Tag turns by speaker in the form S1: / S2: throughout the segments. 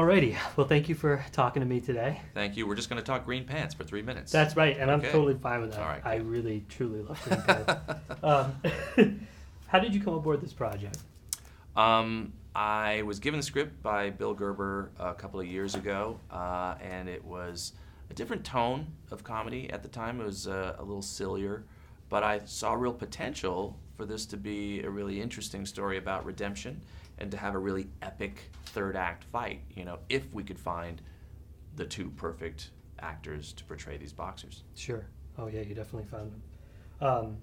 S1: Alrighty. Well, thank you for talking to me today.
S2: Thank you. We're just going to talk green pants for 3 minutes.
S1: That's right, and
S2: Okay.
S1: I'm totally fine with that.
S2: All right,
S1: I
S2: good.
S1: really, truly love green pants. How did you come aboard this project?
S2: I was given the script by Bill Gerber a couple of years ago, and it was a different tone of comedy at the time. It was a little sillier, but I saw real potential for this to be a really interesting story about redemption and to have a really epic third act fight, if we could find the two perfect actors to portray these boxers.
S1: Sure. Oh, yeah, you definitely found them.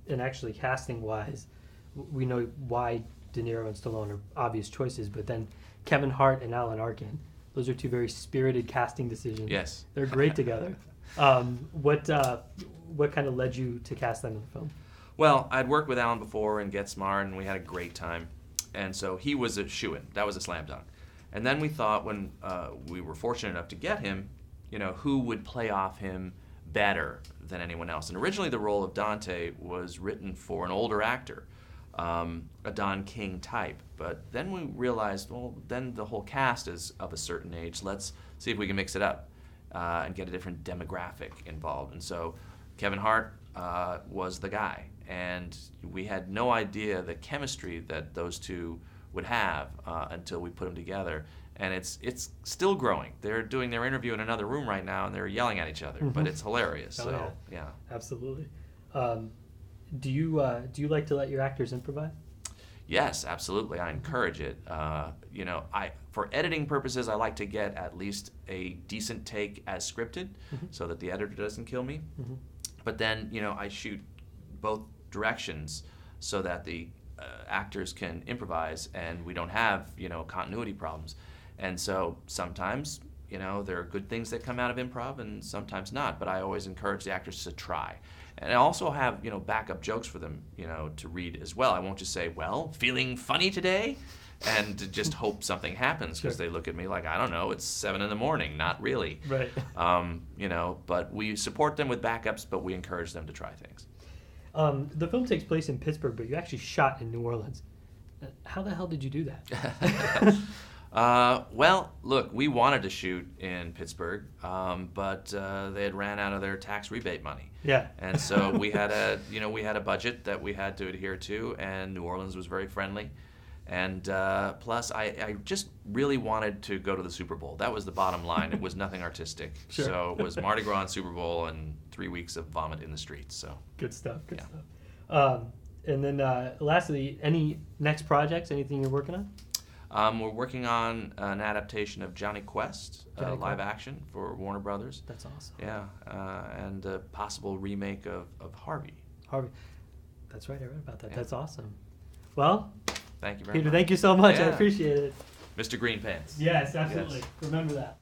S1: And actually, casting-wise, we know why De Niro and Stallone are obvious choices, but then Kevin Hart and Alan Arkin, those are two very spirited casting decisions.
S2: Yes.
S1: They're great together. What kind of led you to cast them in the film?
S2: Well, I'd worked with Alan before in Get Smart, and we had a great time. And so he was a shoo-in. That was a slam dunk. And then we thought when we were fortunate enough to get him, who would play off him better than anyone else. And originally the role of Dante was written for an older actor, a Don King type. But then we realized, well, then the whole cast is of a certain age. Let's see if we can mix it up and get a different demographic involved. And so Kevin Hart was the guy. And we had no idea the chemistry that those two would have until we put them together. And it's still growing. They're doing their interview in another room right now, and they're yelling at each other. But it's hilarious.
S1: Oh,
S2: so yeah.
S1: Absolutely. Do you like to let your actors improvise?
S2: Yes, absolutely. I encourage it. For editing purposes, I like to get at least a decent take as scripted, so that the editor doesn't kill me. But then I shoot both directions so that the actors can improvise and we don't have continuity problems. And so sometimes there are good things that come out of improv and sometimes not, but I always encourage the actors to try. And I also have backup jokes for them to read as well. I won't just say, well, feeling funny today, and to just hope something happens, because they look at me like, I don't know, it's 7 a.m, not really.
S1: Right.
S2: But we support them with backups, but we encourage them to try things.
S1: The film takes place in Pittsburgh, but you actually shot in New Orleans. How the hell did you do that?
S2: Well, look, we wanted to shoot in Pittsburgh, but they had ran out of their tax rebate money.
S1: Yeah.
S2: And so we had a budget that we had to adhere to, and New Orleans was very friendly. And plus, I just really wanted to go to the Super Bowl. That was the bottom line. It was nothing artistic.
S1: Sure.
S2: So it was Mardi Gras and Super Bowl and 3 weeks of vomit in the streets. So
S1: Good stuff. Good stuff. And then lastly, any next projects? Anything you're working on?
S2: We're working on an adaptation of Johnny Quest, live action for Warner Brothers.
S1: That's awesome.
S2: Yeah, and a possible remake of Harvey.
S1: Harvey. That's right. I read about that.
S2: Yeah.
S1: That's awesome. Well,
S2: Thank you very
S1: Peter,
S2: much.
S1: thank you so much. I
S2: Yeah.
S1: appreciate it.
S2: Mr. Green Pants.
S1: Yes, absolutely.
S2: Yes.
S1: Remember that.